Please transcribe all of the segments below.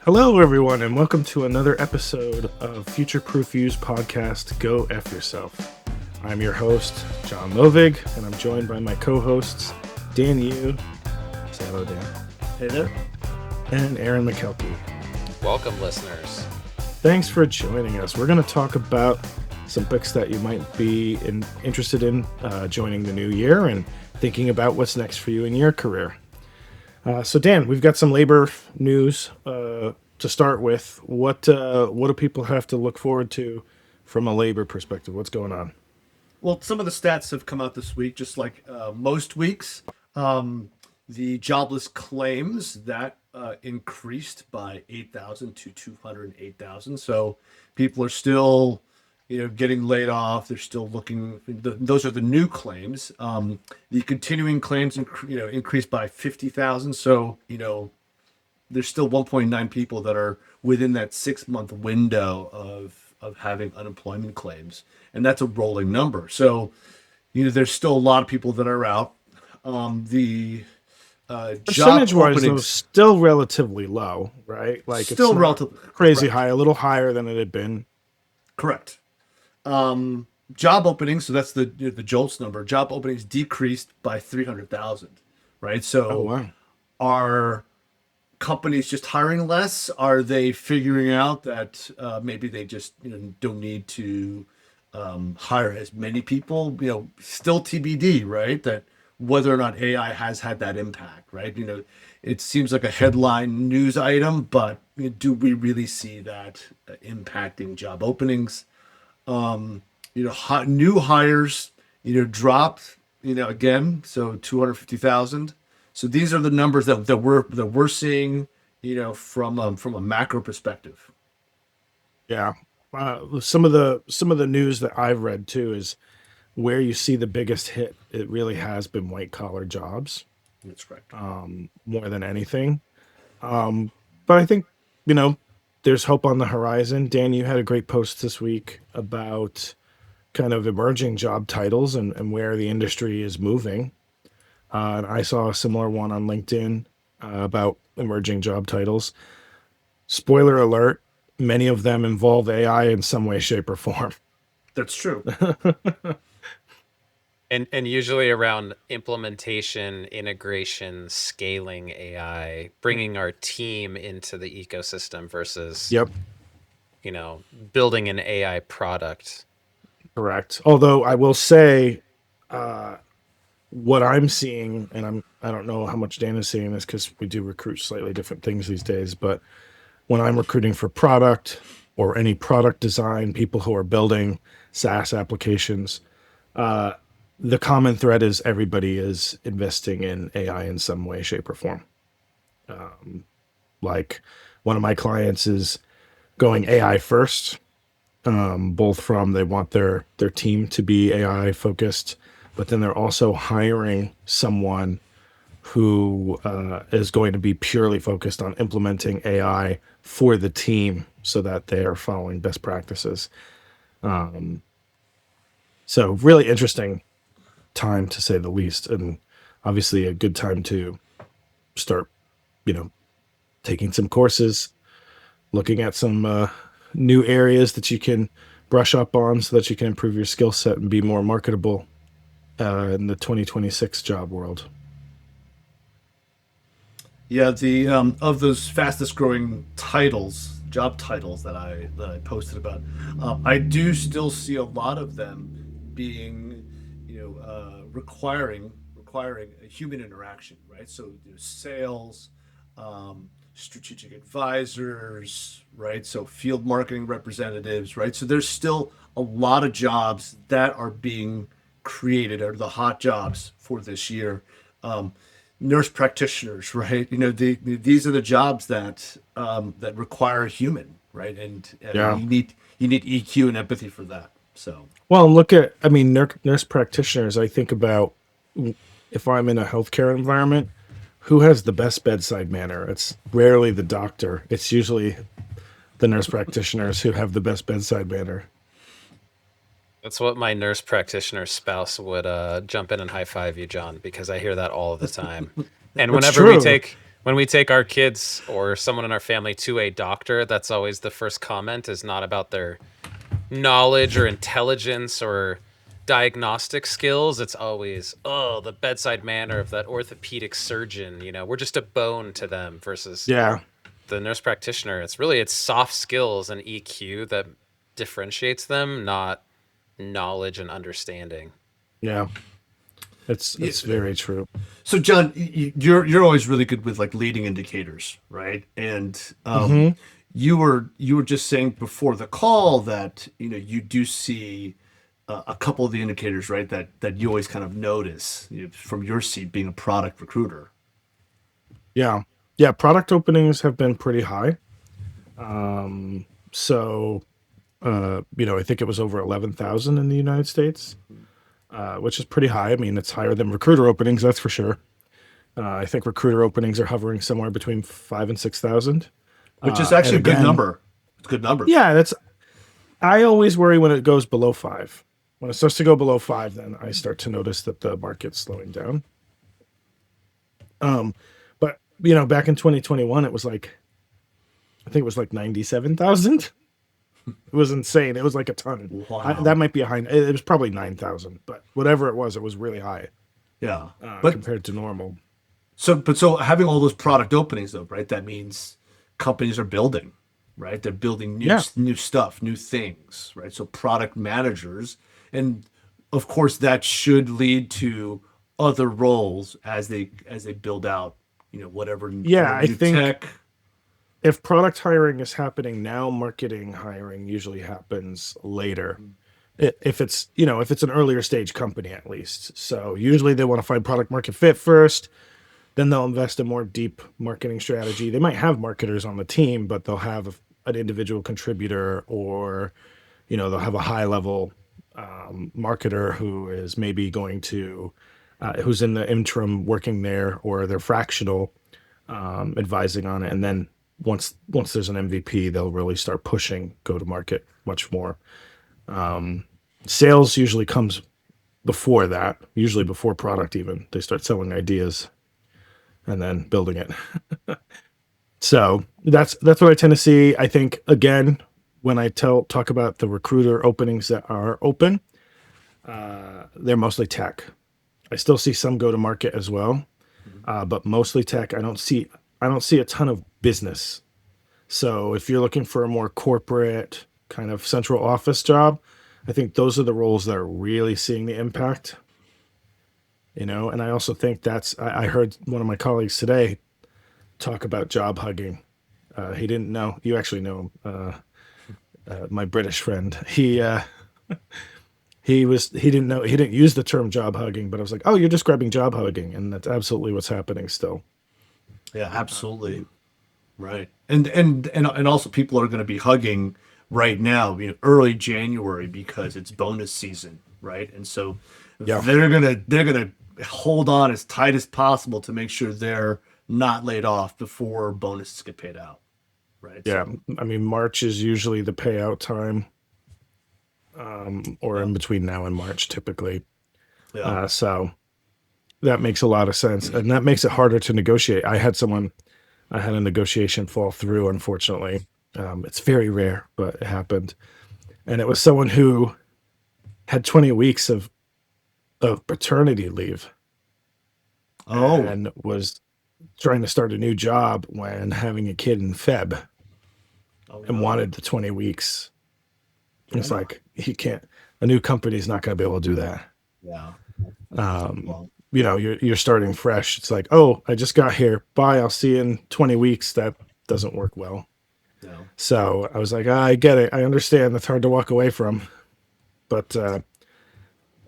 Hello, everyone, and welcome to another episode of Future Proof Views podcast, Go F Yourself. I'm your host, John Lovig, and I'm joined by my co-hosts, Dan Yu. Say hello, Dan. Hey there. And Aaron McKelkey. Welcome, listeners. Thanks for joining us. We're going to talk about some books that you might be interested in joining the new year and thinking about what's next for you in your career. So Dan, we've got some labor news to start with. What do people have to look forward to from a labor perspective? What's going on? Well, some of the stats have come out this week, just like most weeks. The jobless claims that increased by 8,000 to 208,000. So people are still, getting laid off. They're still looking. Those are the new claims. The continuing claims, increased by 50,000. So there's still 1.9 people that are within that 6-month window of having unemployment claims, and that's a rolling number. So there's still a lot of people that are out. The percentage-wise, though, still relatively low, right? Like still it's relatively crazy high, a little higher than it had been. Correct. Job openings, so that's the JOLTS number. Job openings decreased by 300,000, right? So are companies just hiring less? Are they figuring out that maybe they just don't need to hire as many people? Still TBD, right? That whether or not AI has had that impact, right? It seems like a headline news item, but do we really see that impacting job openings? New hires, dropped, again, so 250,000. So these are the numbers that we're seeing, from a macro perspective. Yeah, some of the news that I've read too is where you see the biggest hit. It really has been white collar jobs. That's correct. More than anything. But I think there's hope on the horizon. Dan, you had a great post this week about kind of emerging job titles and where the industry is moving. And I saw a similar one on LinkedIn about emerging job titles. Spoiler alert, many of them involve AI in some way, shape, or form. That's true. And usually around implementation, integration, scaling AI, bringing our team into the ecosystem versus building an AI product. Correct. Although I will say, what I'm seeing, and I don't know how much Dan is seeing this because we do recruit slightly different things these days, but when I'm recruiting for product or any product design, people who are building SaaS applications, the common thread is everybody is investing in AI in some way, shape, or form. Like one of my clients is going AI first, both from they want their team to be AI focused, but then they're also hiring someone who is going to be purely focused on implementing AI for the team so that they are following best practices. So really interesting time, to say the least, and obviously a good time to start, taking some courses, looking at some new areas that you can brush up on so that you can improve your skill set and be more marketable in the 2026 job world. Yeah, the of those fastest growing job titles that I posted about, I do still see a lot of them being, requiring a human interaction, right? So sales, strategic advisors, right? So field marketing representatives, right? So there's still a lot of jobs that are being created, or the hot jobs for this year. Nurse practitioners, right? These are the jobs that require a human, right? And you need EQ and empathy for that. So look at, nurse practitioners. I think about if I'm in a healthcare environment, who has the best bedside manner? It's rarely the doctor. It's usually the nurse practitioners who have the best bedside manner. That's what my nurse practitioner spouse would jump in and high five you, John, because I hear that all the time. And That's whenever true. we take When we take our kids or someone in our family to a doctor, that's always the first comment, is not about their knowledge or intelligence or diagnostic skills. It's always, oh, the bedside manner of that orthopedic surgeon. We're just a bone to them versus Yeah. the nurse practitioner. It's soft skills and EQ that differentiates them, not knowledge and understanding. Yeah. It's very true. So, John, you're always really good with like leading indicators, right? And Hmm. you were just saying before the call that you do see a couple of the indicators, right? That you always kind of notice from your seat being a product recruiter. Yeah. Yeah. Product openings have been pretty high. So, I think it was over 11,000 in the United States, which is pretty high. I mean, it's higher than recruiter openings, that's for sure. I think recruiter openings are hovering somewhere between 5 and 6,000. Which is And actually a good again, number. It's a good number. yeah, I always worry when it goes below five. When it starts to go below five, then I start to notice that the market's slowing down. But back in 2021, it was like, I think it was like 97,000. It was insane. It was like a ton. That Wow. might be a high. It was probably 9,000, but whatever it was really high Yeah. But compared to normal. so having all those product openings though, right? That means companies are building, right? They're building Yeah. new stuff, new things, right? So product managers, and of course that should lead to other roles as they build out, Yeah. whatever I new think tech. if product hiring is happening now, marketing hiring usually happens later. If it's an earlier stage company, at least. So usually they want to find product market fit first. Then they'll invest in more deep marketing strategy. They might have marketers on the team, but they'll have an individual contributor, or they'll have a high level marketer who is maybe going to who's in the interim working there, or they're fractional advising on it. And then once there's an MVP, they'll really start pushing go to market much more. Sales usually comes before that, usually before product even. They start selling ideas and then building it. So that's what I tend to see. I think again, when I talk about the recruiter openings that are open, they're mostly tech. I still see some go to market as well, but mostly tech. I don't see a ton of business. So if you're looking for a more corporate kind of central office job, I think those are the roles that are really seeing the impact. And I also think I heard one of my colleagues today talk about job hugging. He didn't know. You actually know him, my British friend. He didn't know, he didn't use the term job hugging, but I was like, oh, you're describing job hugging, and that's absolutely what's happening still. Yeah, absolutely. Right. And also people are going to be hugging right now, early January because it's bonus season, right? And so Yeah, they're gonna hold on as tight as possible to make sure they're not laid off before bonuses get paid out, right? yeah. So I mean, March is usually the payout time, or yeah, in between now and March, typically. yeah. So that makes a lot of sense, and that makes it harder to negotiate. I had a negotiation fall through, unfortunately. It's very rare, but it happened, and it was someone who had 20 weeks of paternity leave Oh, and was trying to start a new job when having a kid in Feb, oh and no. wanted the 20 weeks. It's Yeah, like, he can't, a new company's not going to be able to do that. yeah. Um, Well, you're starting fresh. It's like, oh, I just got here. Bye. I'll see you in 20 weeks. That doesn't work well. no. So I was like, I get it. I understand. That's hard to walk away from, but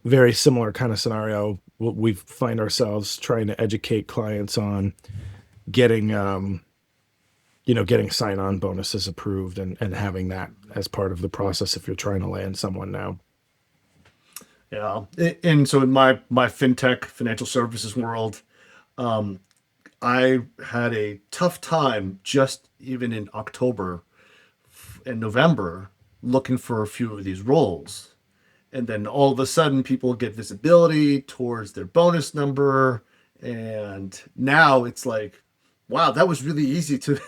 very similar kind of scenario. We find ourselves trying to educate clients on getting, getting sign-on bonuses approved, and having that as part of the process if you're trying to land someone now. Yeah. And so in my fintech financial services world, I had a tough time just even in October and November looking for a few of these roles. And then all of a sudden people get visibility towards their bonus number. And now it's like wow, that was really easy to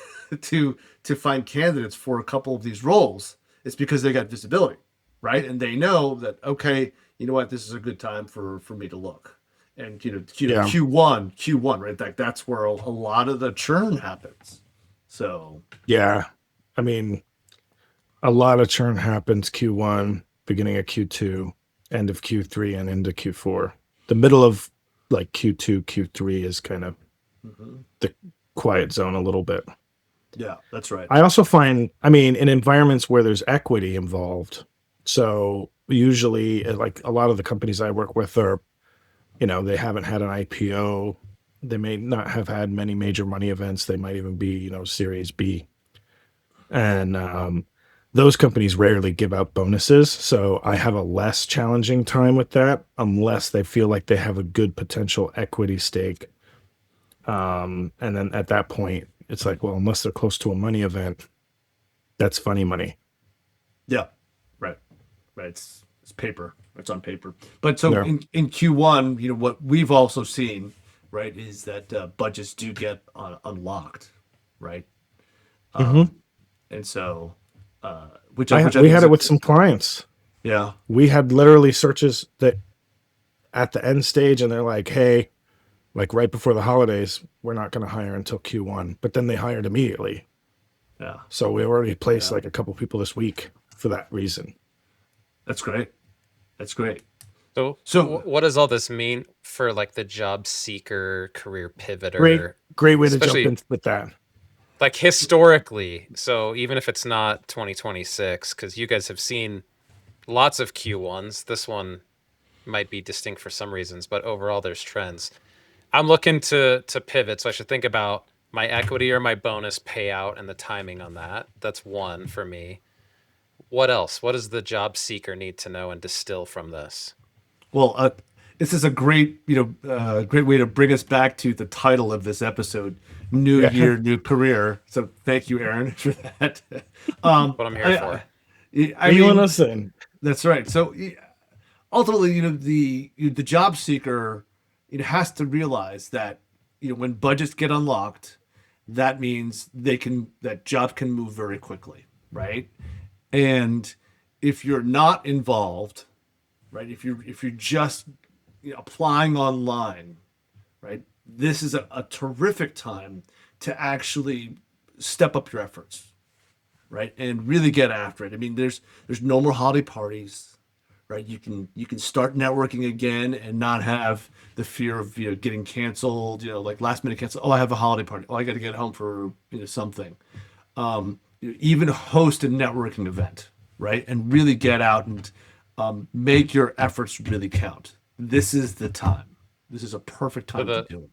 to find candidates for a couple of these roles. It's because they got visibility, right? And they know that, okay, you know what, this is a good time for me to look. And Yeah. Q1, right? That's where a lot of the churn happens. So Yeah. I mean, a lot of churn happens Q1, beginning of Q2, end of Q3, and into Q4. The middle of like Q2, Q3 is kind of mhm. the quiet zone a little bit. Yeah, that's right. I also find, I mean, in environments where there's equity involved, so usually, like a lot of the companies I work with are, they haven't had an IPO. They may not have had many major money events. They might even be, Series B. And those companies rarely give out bonuses. So I have a less challenging time with that unless they feel like they have a good potential equity stake. And then at that point, it's like, well, unless they're close to a money event, that's funny money. Yeah, right, right. It's paper. It's on paper. But so Yeah. in Q1, what we've also seen, right, is that budgets do get unlocked, right? Hmm. And so, which I We think is had it a, with some clients. yeah, We had literally searches that at the end stage, and they're like, hey, like right before the holidays, we're not going to hire until Q1. But then they hired immediately. yeah, So we already placed yeah. like a couple people this week for that reason. That's great. That's great. So, So what does all this mean for like the job seeker, career Great, pivoter, great way to jump especially in with that. like historically? So, even if it's not 2026, because you guys have seen lots of Q1s, this one might be distinct for some reasons, but overall, there's trends. I'm looking to pivot, so I should think about my equity or my bonus payout and the timing on that. That's one for me. What else? What does the job seeker need to know and distill from this? well, this is a great great way to bring us back to the title of this episode: New Yeah. Year, New Career. So thank you, Aaron, for that. What I'm here I for. I Reeling mean, us in. that's right. So ultimately, the job seeker, has to realize that when budgets get unlocked, that means that job can move very quickly, right? And if you're not involved, right, if you're just applying online, right, this is a terrific time to actually step up your efforts, right, and really get after it. I mean, there's no more holiday parties, right? You can start networking again and not have the fear of getting canceled, like last minute cancel. Oh, I have a holiday party. Oh, I got to get home for something. Even host a networking event, right, and really get out and make your efforts really count. This is the time. This is a perfect So time to the do it.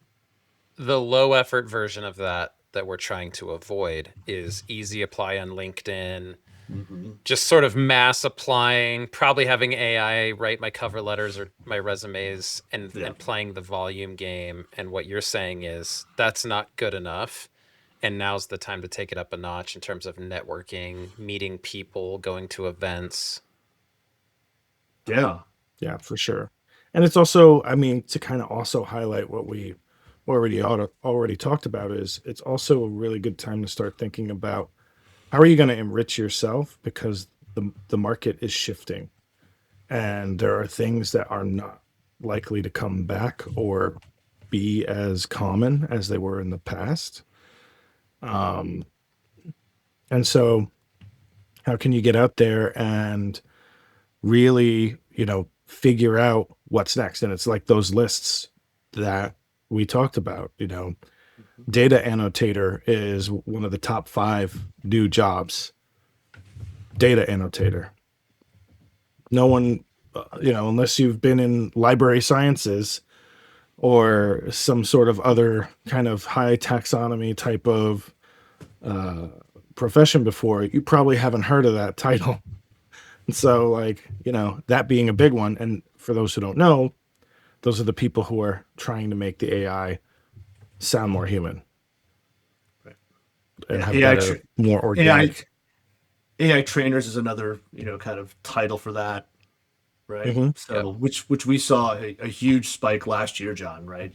the low effort version of that we're trying to avoid is easy apply on LinkedIn, Hmm. just sort of mass applying, probably having AI write my cover letters or my resumes Yeah. and playing the volume game. And what you're saying is that's not good enough. And now's the time to take it up a notch in terms of networking, meeting people, going to events. Yeah. Yeah, for sure. And it's also, I mean, to kind of also highlight what we already talked about is it's also a really good time to start thinking about how are you going to enrich yourself because the market is shifting and there are things that are not likely to come back or be as common as they were in the past. Um, and so how can you get out there and really, figure out what's next? And it's like those lists that we talked about, data annotator is one of the top 5 new jobs. Data annotator. No one, unless you've been in library sciences or some sort of other kind of high taxonomy type of uh, profession before, you probably haven't heard of that title. And so, like, that being a big one. And for those who don't know, those are the people who are trying to make the AI sound more human Right. and Yeah. have better, more AI organic. AI trainers is another kind of title for that, right? Hmm. So Yep. which we saw a huge spike last year, John, right?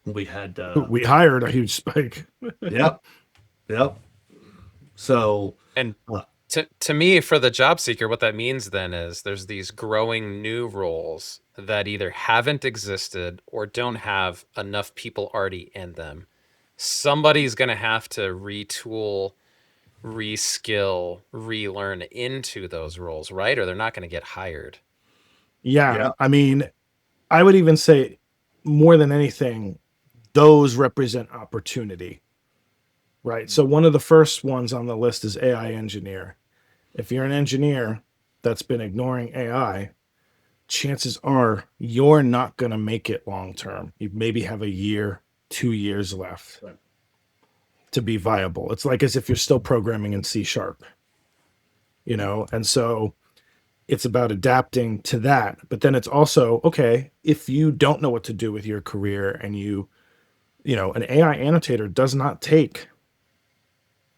We had, We hired a huge spike. yep, yep. So, And uh, to me, for the job seeker, what that means then is there's these growing new roles that either haven't existed or don't have enough people already in them. Somebody's going to have to retool, reskill, relearn into those roles, right? Or they're not going to get hired. Yeah, yeah, I mean, I would even say more than anything, those represent opportunity, right? So one of the first ones on the list is AI engineer. If you're an engineer that's been ignoring AI, chances are you're not going to make it long term. You maybe have a year, 2 years left right. to be viable. It's like as if you're still programming in C sharp, And so it's about adapting to that. But then it's also, okay, if you don't know what to do with your career and an AI annotator does not take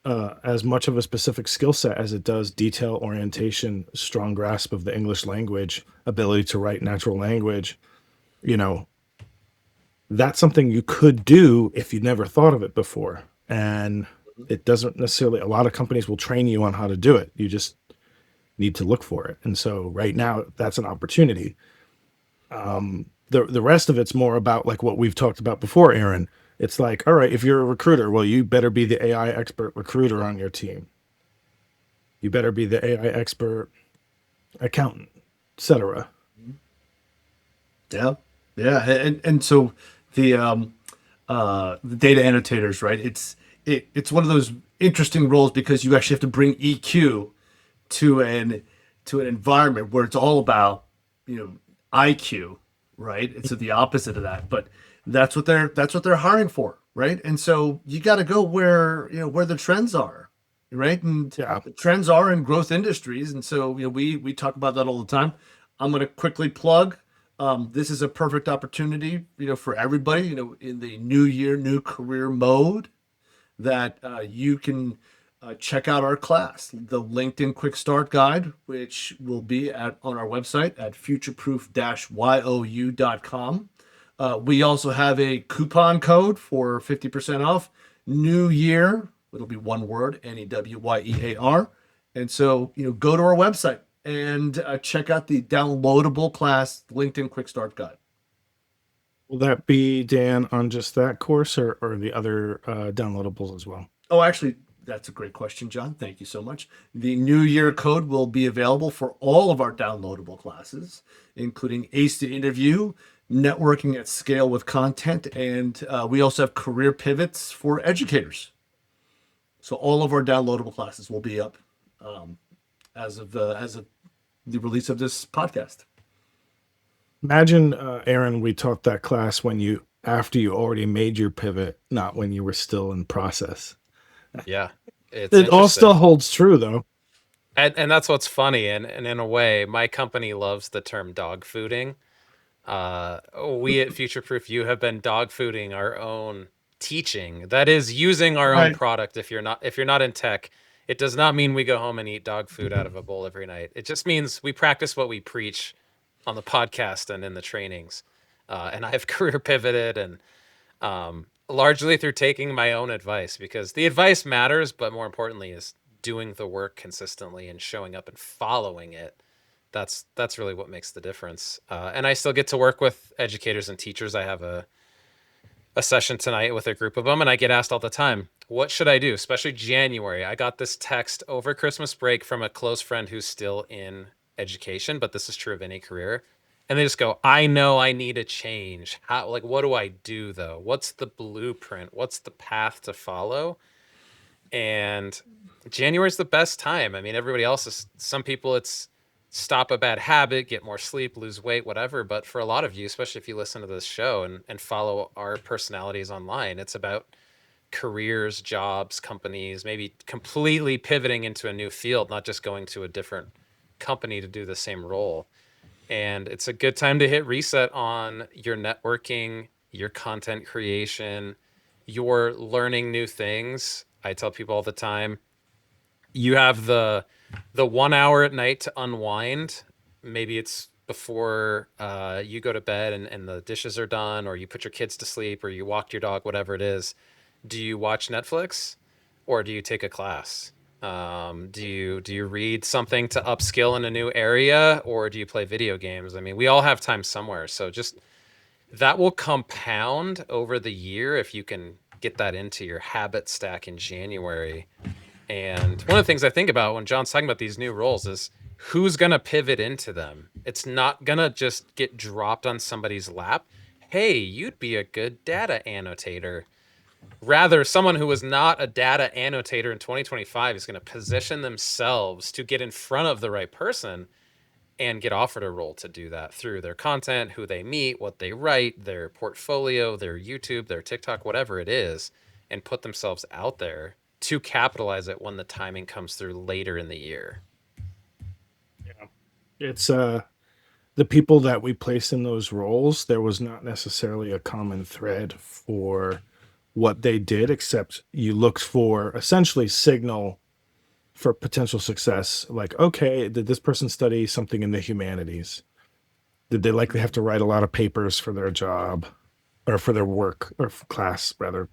as much of a specific skill set as it does detail orientation, strong grasp of the English language, ability to write natural language, you know, that's something you could do if you never thought of it before. And it doesn't necessarily, a lot of companies will train you on how to do it. You just need to look for it. And so right now, that's an opportunity. The rest of it's more about like what we've talked about before, Aaron. It's like, all right, if you're a recruiter, well, you better be the AI expert recruiter on your team. You better be the AI expert accountant, etc. Yeah, yeah, and so the the data annotators, right? It's one of those interesting roles because you actually have to bring EQ to an environment where it's all about IQ, right? It's the opposite of that, but that's what they're hiring for, right? And so you got to go where where the trends are, right? And Yeah. the trends are in growth industries, and so we talk about that all the time. I'm going to quickly plug. This is a perfect opportunity, for everybody, in the new year, new career mode that you can check out our class, the LinkedIn Quick Start Guide, which will be on our website at futureproof-you.com. We also have a coupon code for 50% off. New Year, it'll be one word, NEWYEAR. And so, go to our website and check out the downloadable class, LinkedIn Quick Start Guide. Will that be, Dan, on just that course or the other downloadables as well? Oh, actually, that's a great question, John. Thank you so much. The New Year code will be available for all of our downloadable classes, including Ace the Interview, Networking at Scale with Content, and we also have career pivots for educators. So all of our downloadable classes will be up as of the release of this podcast. Imagine, Aaron, we taught that class after you already made your pivot, not when you were still in process. Yeah, it's It all still interesting. holds true, though. And that's what's funny. And in a way, my company loves the term dog fooding. We at Future Proof You have been dog fooding our own teaching. That is using our own Right. product. If you're not in tech, it does not mean we go home and eat dog food out of a bowl every night. It just means we practice what we preach on the podcast and in the trainings. And I've career pivoted and largely through taking my own advice because the advice matters, but more importantly is doing the work consistently and showing up and following it. That's really what makes the difference. And I still get to work with educators and teachers. I have a session tonight with a group of them, and I get asked all the time, what should I do? Especially January. I got this text over Christmas break from a close friend who's still in education, but this is true of any career. And they just go, I know I need a change. What do I do though? What's the blueprint? What's the path to follow? And January's the best time. I mean, everybody else is, some people it's stop a bad habit, get more sleep, lose weight, whatever. But for a lot of you, especially if you listen to this show and follow our personalities online, it's about careers, jobs, companies, maybe completely pivoting into a new field, not just going to a different company to do the same role. And it's a good time to hit reset on your networking, your content creation, your learning new things. I tell people all the time, you have the 1 hour at night to unwind. Maybe it's before you go to bed and the dishes are done, or you put your kids to sleep, or you walk your dog, whatever it is, do you watch Netflix or do you take a class? Do you read something to upskill in a new area, or do you play video games? I mean, we all have time somewhere, so just that will compound over the year if you can get that into your habit stack in January. And one of the things I think about when John's talking about these new roles is who's going to pivot into them. It's not going to just get dropped on somebody's lap. Hey, you'd be a good data annotator. Rather, someone who was not a data annotator in 2025 is going to position themselves to get in front of the right person and get offered a role to do that through their content, who they meet, what they write, their portfolio, their YouTube, their TikTok, whatever it is, and put themselves out there to capitalize it when the timing comes through later in the year. It's the people that we place in those roles, there was not necessarily a common thread for what they did, except you looked for essentially signal for potential success. Like, okay, did this person study something in the humanities? Did they likely have to write a lot of papers for their job or for their work or for class rather?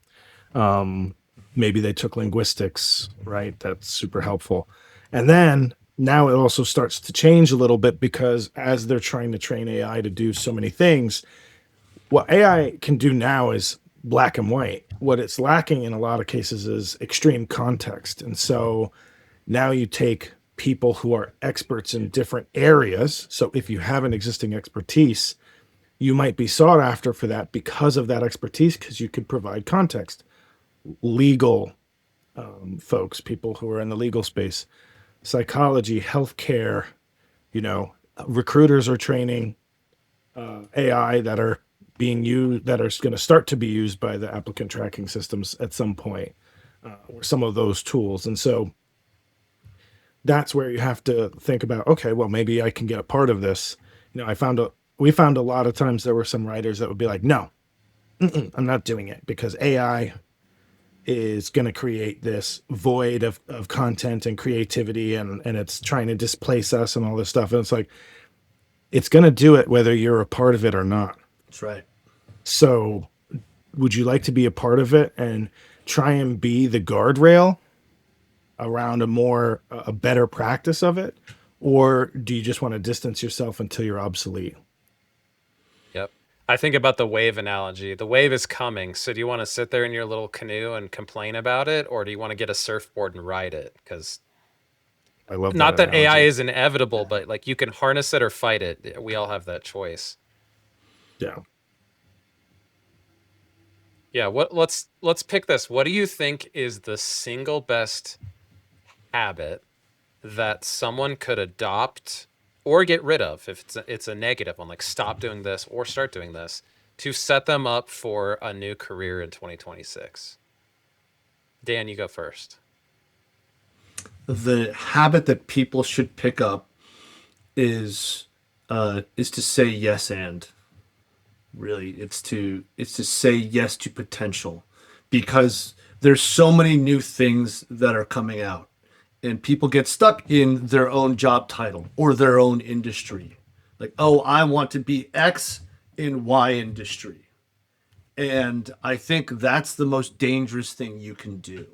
Maybe they took linguistics, right? That's super helpful. And then now it also starts to change a little bit because as they're trying to train AI to do so many things, what AI can do now is black and white. What it's lacking in a lot of cases is extreme context. And so now you take people who are experts in different areas. So if you have an existing expertise, you might be sought after for that because of that expertise, because you could provide context. Legal folks, people who are in the legal space, psychology, healthcare, recruiters are training AI that are being used, that are going to start to be used by the applicant tracking systems at some point, or some of those tools. And so that's where you have to think about, okay, well, maybe I can get a part of this. We found a lot of times there were some writers that would be like, no, I'm not doing it because AI is going to create this void of content and creativity and it's trying to displace us and all this stuff. And it's like, it's going to do it whether you're a part of it or not. That's right. So would you like to be a part of it and try and be the guardrail around a better practice of it? Or do you just want to distance yourself until you're obsolete? Yep. I think about the wave analogy. The wave is coming. So do you want to sit there in your little canoe and complain about it? Or do you want to get a surfboard and ride it? Because I love not that that AI analogy. is inevitable, but like you can harness it or fight it. We all have that choice. Yeah. Yeah, let's pick this. What do you think is the single best habit that someone could adopt or get rid of if it's a negative one, like stop doing this or start doing this, to set them up for a new career in 2026? Dan, you go first. The habit that people should pick up is to say yes and. Really, it's to say yes to potential, because there's so many new things that are coming out and people get stuck in their own job title or their own industry. Like, oh, I want to be X in Y industry. And I think that's the most dangerous thing you can do.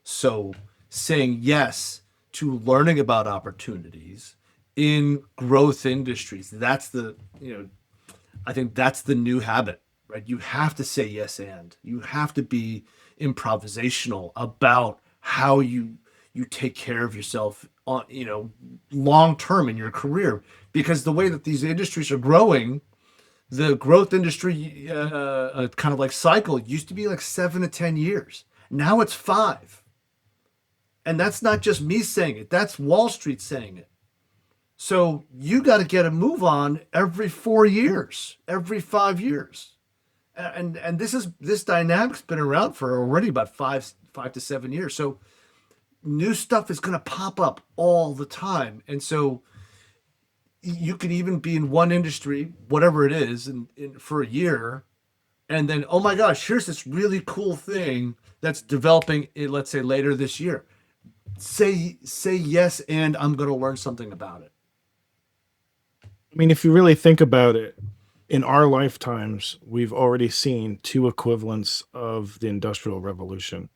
So saying yes to learning about opportunities in growth industries, I think that's the new habit, right? You have to say yes and you have to be improvisational about how you take care of yourself on, long term in your career, because the way that these industries are growing, the growth industry kind of like cycle used to be like 7 to 10 years. Now it's 5. And that's not just me saying it. That's Wall Street saying it. So you got to get a move on every 4 years, every 5 years. And this dynamic's been around for already about 5 to 7 years. So new stuff is going to pop up all the time. And so you could even be in one industry, whatever it is, for a year, and then, oh my gosh, here's this really cool thing that's developing, let's say later this year. Say yes, and I'm going to learn something about it. I mean, if you really think about it, in our lifetimes, we've already seen two equivalents of the Industrial Revolution.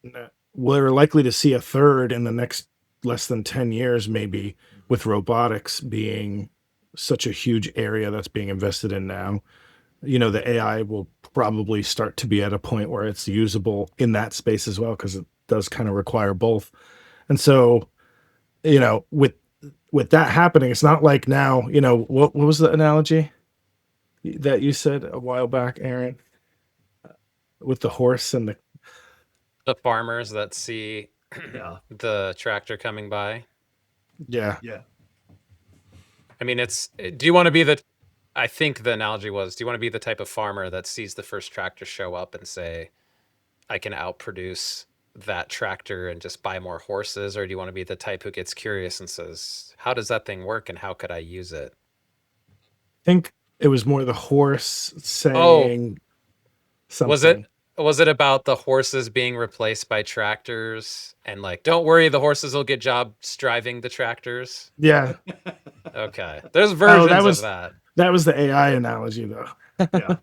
Right. We're likely to see a third in the next less than 10 years, maybe, with robotics being such a huge area that's being invested in now. The AI will probably start to be at a point where it's usable in that space as well, because it does kind of require both. And so, with that happening, it's not like now, what was the analogy that you said a while back, Aaron, with the horse and the The farmers that see Yeah. the tractor coming by. yeah. Yeah. I mean, do you want to be I think the analogy was, do you want to be the type of farmer that sees the first tractor show up and say, I can outproduce that tractor and just buy more horses? Or do you want to be the type who gets curious and says, how does that thing work and how could I use it? Think it was more the horse Oh, saying was it something. was it about the horses being replaced by tractors and like, don't worry, the horses will get jobs driving the tractors? Yeah. Okay. There's Oh, versions of that. that was the AI analogy though. Yeah.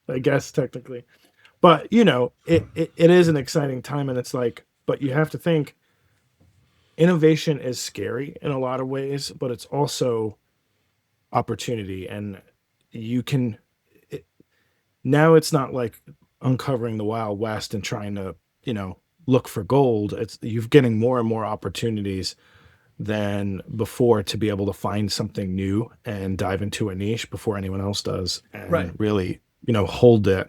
I guess technically. But it is an exciting time, and it's like, but you have to think innovation is scary in a lot of ways, but it's also opportunity. And you can it, now it's not like uncovering the Wild West and trying to, look for gold. It's you're getting more and more opportunities than before to be able to find something new and dive into a niche before anyone else does, Right. and really, hold it.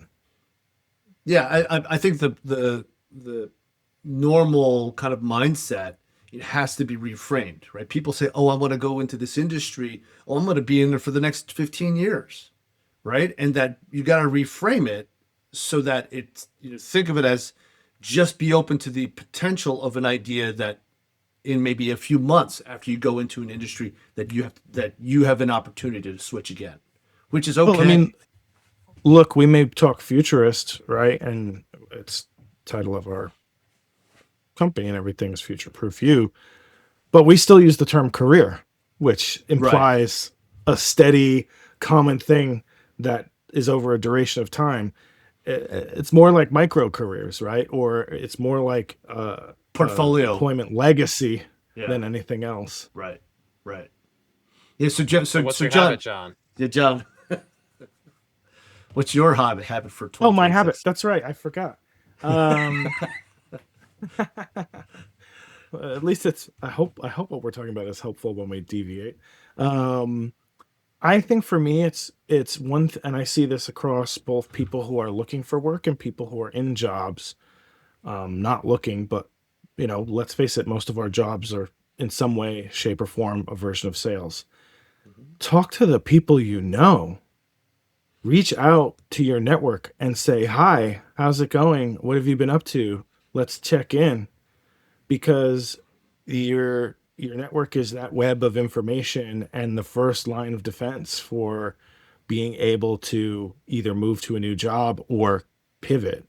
Yeah. I think the normal kind of mindset, it has to be reframed, right? People say, "Oh, I want to go into this industry. Oh, I'm going to be in there for the next 15 years," right? And that you got to reframe it so that it's, think of it as just be open to the potential of an idea that in maybe a few months after you go into an industry that you have an opportunity to switch again, which is Well, I okay. mean, look, we may talk futurist, right? And it's title of our company and everything is future proof you, but we still use the term career, which Right. implies a steady, common thing that is over a duration of time. It's more like micro careers, right? Or it's more like Portfolio. employment legacy Yeah. than anything else. Right. Right. Yeah. So, John, So so, what's so your John, habit, John? yeah, John, what's your habit for Oh, my habit. 2026? That's right. I forgot. Um, at least it's. I hope what we're talking about is helpful when we deviate. Um, I think for me, it's and I see this across both people who are looking for work and people who are in jobs, not looking. But let's face it, most of our jobs are in some way, shape, or form a version of sales. Mhm. Talk to the people you know. Reach out to your network and say, "Hi, how's it going? What have you been up to? Let's check in." Because your network is that web of information and the first line of defense for being able to either move to a new job or pivot.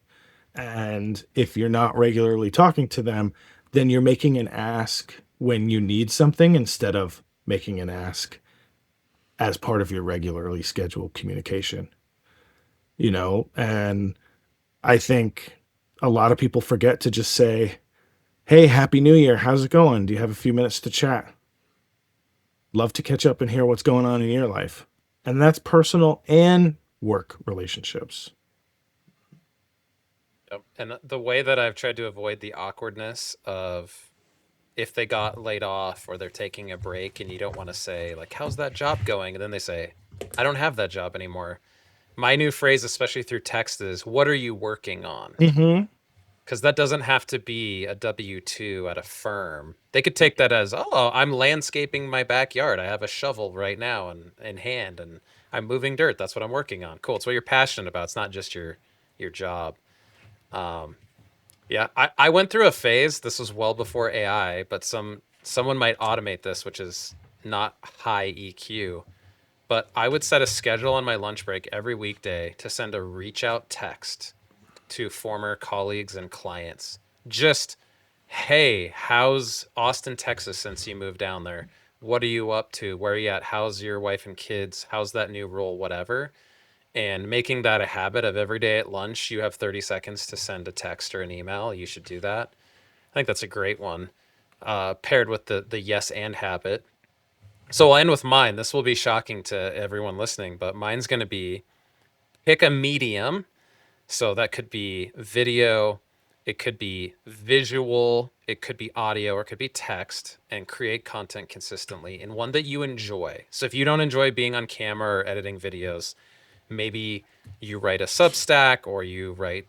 And if you're not regularly talking to them, then you're making an ask when you need something instead of making an ask as part of your regularly scheduled communication, and I think a lot of people forget to just say, "Hey, happy new year. How's it going? Do you have a few minutes to chat? Love to catch up and hear what's going on in your life." And that's personal and work relationships. Yep. And the way that I've tried to avoid the awkwardness of if they got laid off or they're taking a break and you don't want to say, like, how's that job going? And then they say, I don't have that job anymore. My new phrase, especially through text, is what are you working on? Mm-hmm. Because that doesn't have to be a W 2 at a firm. They could take that as, oh, I'm landscaping my backyard. I have a shovel right now in hand and I'm moving dirt. That's what I'm working on. Cool. It's what you're passionate about. It's not just your job. Um, Yeah, I went through a phase. This was well before AI, but someone might automate this, which is not high EQ. But I would set a schedule on my lunch break every weekday to send a reach out text to former colleagues and clients. Just, hey, how's Austin, Texas since you moved down there? What are you up to? Where are you at? How's your wife and kids? How's that new role? Whatever. And making that a habit of every day at lunch, you have 30 seconds to send a text or an email. You should do that. I think that's a great one, paired with the yes and habit. So I'll end with mine. This will be shocking to everyone listening, but mine's going to be pick a medium. So that could be video, it could be visual, it could be audio, or it could be text, and create content consistently in one that you enjoy. So if you don't enjoy being on camera or editing videos, maybe you write a Substack or you write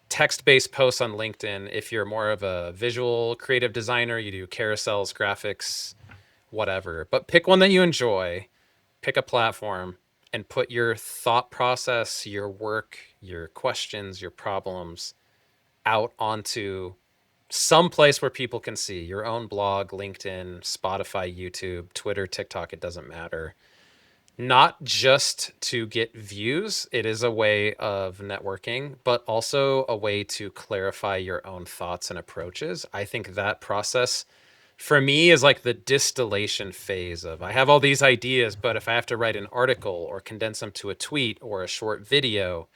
text-based posts on LinkedIn. If you're more of a visual creative designer, you do carousels, graphics, whatever. But pick one that you enjoy, pick a platform, and put your thought process, your work, your questions, your problems out onto some place where people can see your own blog, LinkedIn, Spotify, YouTube, Twitter, TikTok, it doesn't matter. Not just to get views, it is a way of networking, but also a way to clarify your own thoughts and approaches. I think that process for me is like the distillation phase of I have all these ideas, but if I have to write an article or condense them to a tweet or a short video,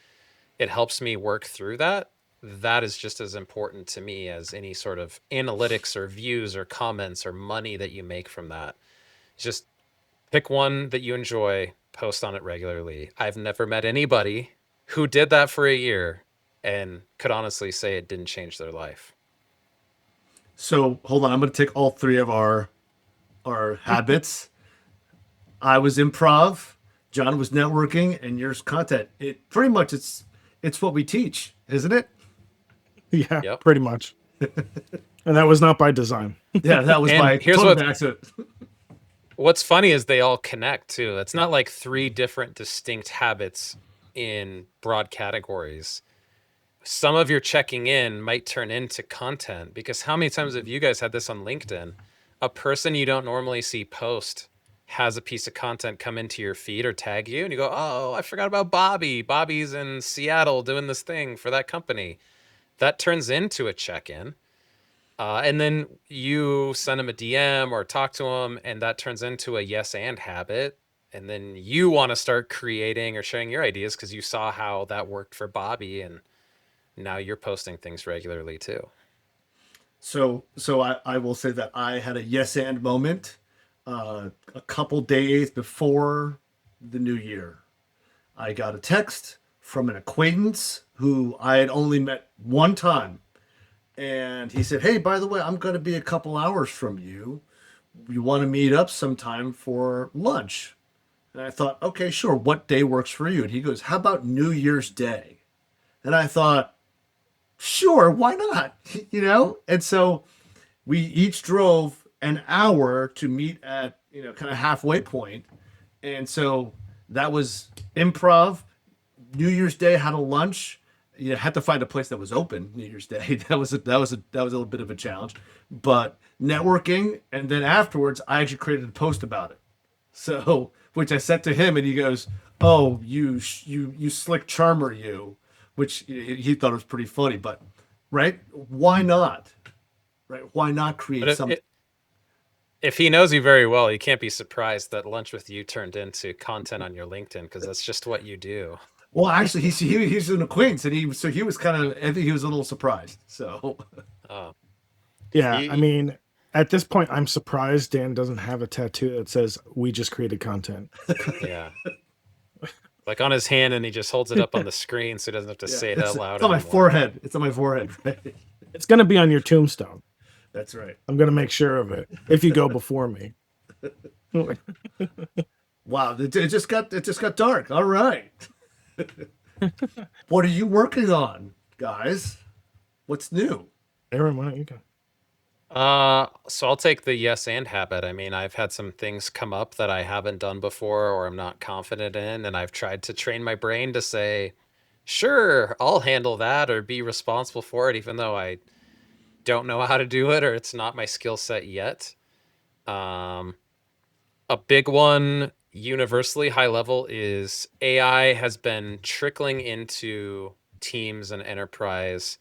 it helps me work through that. That is just as important to me as any sort of analytics or views or comments or money that you make from that. Just pick one that you enjoy, post on it regularly. I've never met anybody who did that for a year and could honestly say it didn't change their life. So hold on, I'm going to take all three of our habits. I was improv, John was networking, and yours content. It pretty much it's what we teach, isn't it? Yeah, Yep. pretty much. And that was not by design. Yeah, that was And my here's total what accident. What's funny is they all connect too. It's not like three different distinct habits in broad categories. Some of your checking in might turn into content because how many times have you guys had this on LinkedIn? A person you don't normally see post has a piece of content come into your feed or tag you, and you go, "Oh, I forgot about Bobby. Bobby's in Seattle doing this thing for that company." That turns into a check in. And then you send them a DM or talk to them, and that turns into a yes and habit. And then you want to start creating or sharing your ideas because you saw how that worked for Bobby, and now you're posting things regularly too. So I will say that I had a yes and moment a couple days before the new year. I got a text from an acquaintance who I had only met one time. And he said, "Hey, by the way, I'm going to be a couple hours from you. You want to meet up sometime for lunch?" And I thought, "Okay, sure. What day works for you?" And he goes, "How about New Year's Day?" And I thought, "Sure, why not?" You know? And so we each drove an hour to meet at, kind of halfway point. And so that was improv. New Year's Day had a lunch. You had to find a place that was open New Year's Day. That was a little bit of a challenge, but networking. And then afterwards, I actually created a post about it. So, which I sent to him, and he goes, "Oh, you slick charmer, you," which he thought was pretty funny. But right, why not? Right, why not But create something? if he knows you very well, you can't be surprised that lunch with you turned into content on your LinkedIn because that's just what you do. Well, actually, he's an acquaintance, and he was kind of, I think he was a little surprised. So Oh, Yeah, I you, mean, at this point, I'm surprised Dan doesn't have a tattoo that says "We just created content." yeah. Like on his hand, and he just holds it up on the screen so he doesn't have to yeah, say it it's out loud on my anymore. forehead. It's on my forehead. Right? It's going to be on your tombstone. That's right. I'm going to make sure of it if you go before me. Wow, it just got dark. All right. What are you working on, guys? What's new? Aaron, why don't you go? So I'll take the yes and habit. I mean, I've had some things come up that I haven't done before or I'm not confident in, and I've tried to train my brain to say, sure, I'll handle that or be responsible for it, even though I don't know how to do it or it's not my skill set yet. Um, a big one, universally high level, is AI has been trickling into teams and enterprise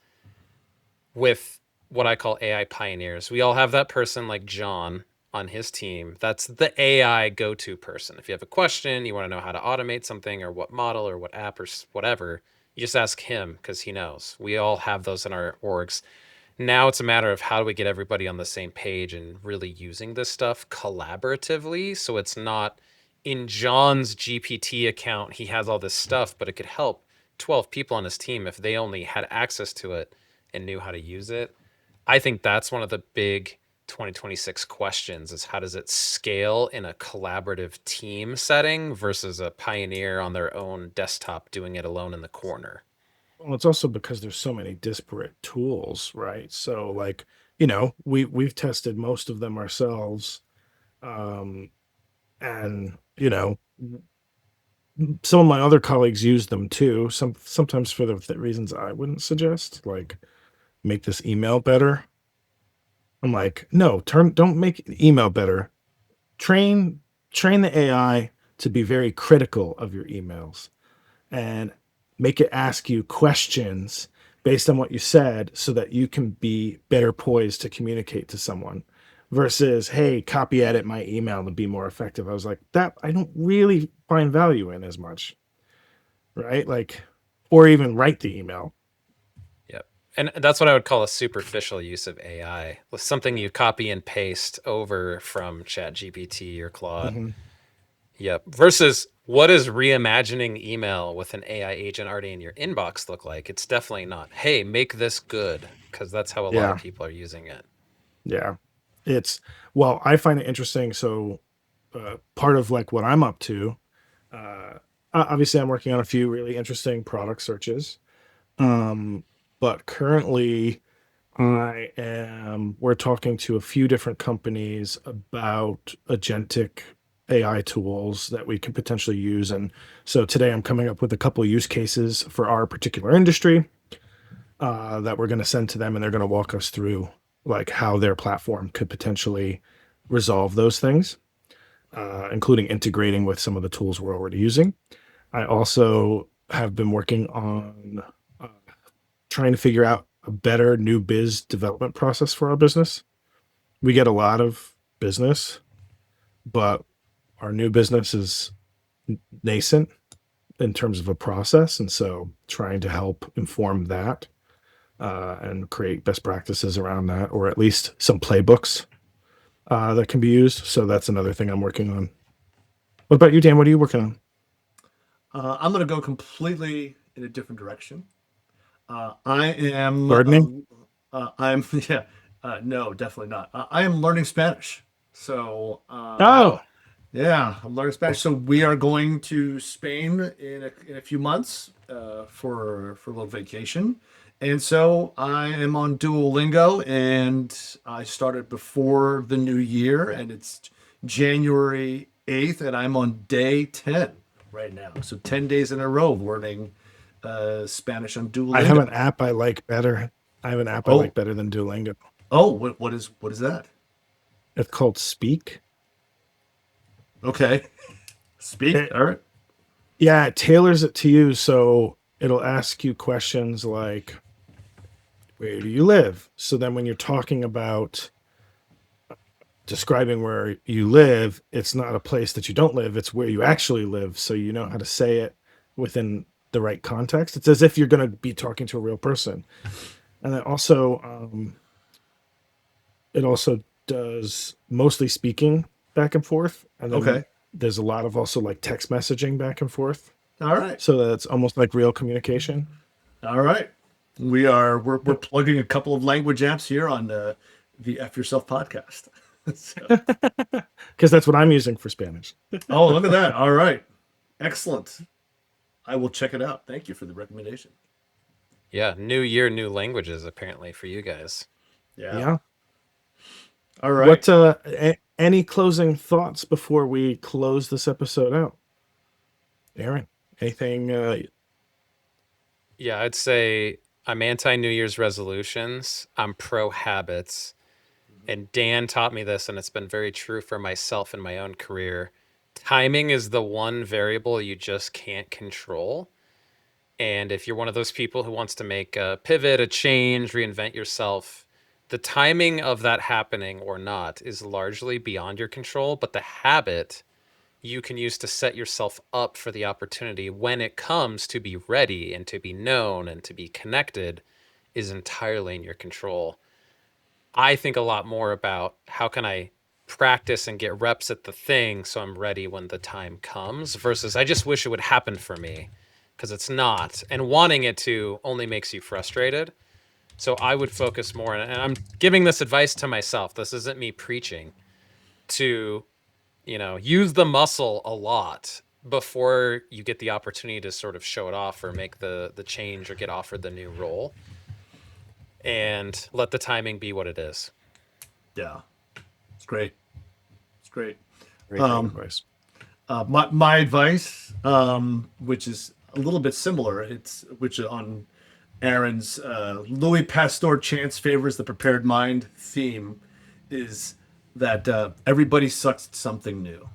with what I call AI pioneers. We all have that person like John on his team that's the AI go-to person. If you have a question, you want to know how to automate something or what model or what app or whatever, you just ask him because he knows. We all have those in our orgs. Now it's a matter of how do we get everybody on the same page and really using this stuff collaboratively so it's not in John's GPT account, he has all this stuff, but it could help 12 people on his team if they only had access to it and knew how to use it. I think that's one of the big 2026 questions is how does it scale in a collaborative team setting versus a pioneer on their own desktop doing it alone in the corner. Well, it's also because there's so many disparate tools, right? So like, we've tested most of them ourselves. Um, and some of my other colleagues use them too. Sometimes for the reasons I wouldn't suggest, like make this email better. I'm like, no, don't make email better. Train train the AI to be very critical of your emails and make it ask you questions based on what you said so that you can be better poised to communicate to someone versus, hey, copy edit my email to be more effective. I was like, that I don't really find value in as much, right? Like, or even write the email. Yep. And that's what I would call a superficial use of AI. Something you copy and paste over from ChatGPT or Claude. Hmm. Yep. Versus what is reimagining email with an AI agent already in your inbox look like? It's definitely not, hey, make this good, because that's how a lot of Yeah. people are using it. Yeah. It's, well, I find it interesting. So, part of like what I'm up to, uh, obviously, I'm working on a few really interesting product searches. Um, but currently, we're talking to a few different companies about agentic AI tools that we could potentially use. And so today I'm coming up with a couple use cases for our particular industry that we're going to send to them, and they're going to walk us through like how their platform could potentially resolve those things, including integrating with some of the tools we're already using. I also have been working on uh, trying to figure out a better new biz development process for our business. We get a lot of business, but our new business is nascent in terms of a process. And so trying to help inform that and create best practices around that, or at least some playbooks that can be used. So that's another thing I'm working on. What about you, Dan? What are you working on? I'm going to go completely in a different direction. I am, Gardening? I'm, yeah, no, definitely not. I am learning Spanish. So, Oh, yeah, I'm learning Spanish. So we are going to Spain in a few months for a little vacation, and so I am on Duolingo, and I started before the new year, and it's January 8th, and I'm on day 10 right now. So 10 days in a row of learning Spanish on I have Duolingo. an app I like better. I have an app I Oh, like better than Duolingo. oh, what is that? It's called Speak. Okay, speak. It, All right. yeah, it tailors it to you. So it'll ask you questions like, where do you live? So then when you're talking about describing where you live, it's not a place that you don't live, it's where you actually live. So you know how to say it within the right context. It's as if you're going to be talking to a real person. And then also, it also does mostly speaking back and forth. And then Okay. there's a lot of also like text messaging back and forth. All right. So that it's almost like real communication. All right. We're plugging a couple of language apps here on the F Yourself podcast. So, Because that's what I'm using for Spanish. oh, look at that. All right. Excellent. I will check it out. Thank you for the recommendation. Yeah, new year, new languages apparently for you guys. Yeah. Yeah. All right. What any closing thoughts before we close this episode out? Aaron, anything Yeah, I'd say I'm anti New Year's resolutions. I'm pro habits. And Dan taught me this, and it's been very true for myself in my own career. Timing is the one variable you just can't control. And if you're one of those people who wants to make a pivot, a change, reinvent yourself, The timing of that happening or not is largely beyond your control, but the habit you can use to set yourself up for the opportunity when it comes to be ready and to be known and to be connected is entirely in your control. I think a lot more about how can I practice and get reps at the thing so I'm ready when the time comes versus I just wish it would happen for me, because it's not. And wanting it to only makes you frustrated. So I would focus more, and I'm giving this advice to myself. This isn't me preaching, to, use the muscle a lot before you get the opportunity to sort of show it off or make the change or get offered the new role, and let the timing be what it is. Yeah, it's great. It's great. Great advice. My advice, which is a little bit similar, which on Aaron's Louis Pasteur chance favors the prepared mind theme, is that everybody sucks at something new.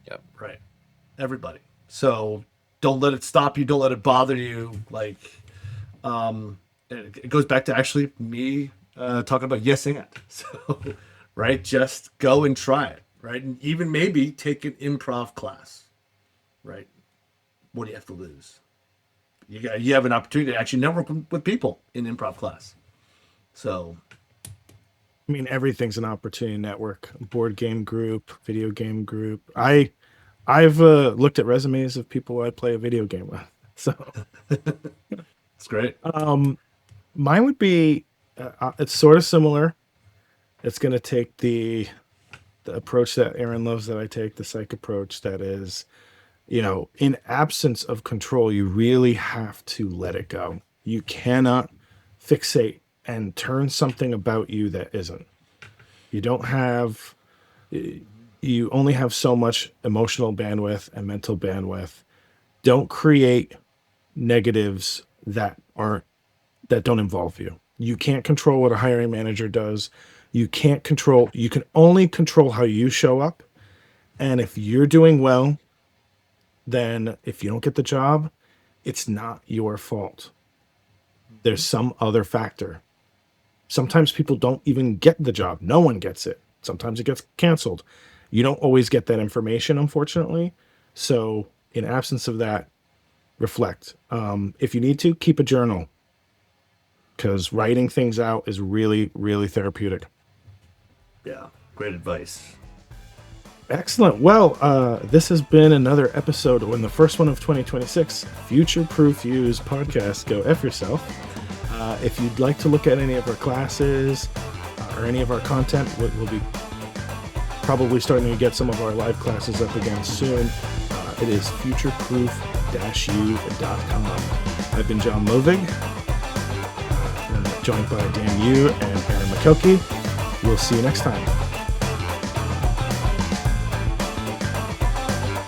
Yep. Right. Everybody. So don't let it stop you. Don't let it bother you. Like, it goes back to actually me talking about yes and. So, right, just go and try it. Right, and even maybe take an improv class. Right, what do you have to lose? You have an opportunity to actually network with people in improv class. So, I mean, everything's an opportunity network. Board game group, video game group. I've looked at resumes of people I play a video game with. So it's great. Mine would be it's sort of similar. It's going to take the approach that Aaron loves that I take, the psych approach, that is, in absence of control, you really have to let it go. You cannot fixate and turn something about you that isn't. You only have so much emotional bandwidth and mental bandwidth. Don't create negatives that don't involve you. You can't control what a hiring manager does. You can only control how you show up. And if you're doing well, then if you don't get the job, it's not your fault. There's some other factor. Sometimes people don't even get the job. No one gets it. Sometimes it gets canceled. You don't always get that information, unfortunately. So in absence of that, reflect. If you need to, keep a journal, because writing things out is really, really therapeutic. Yeah, great advice. Excellent. Well, this has been another episode, when the first one of 2026, Future Proof Use podcast. Go F yourself. If you'd like to look at any of our classes or any of our content, we'll be probably starting to get some of our live classes up again soon. It is futureproof-u.com. I've been John Lovig, joined by Dan Yu and Aaron McKelkey. We'll see you next time.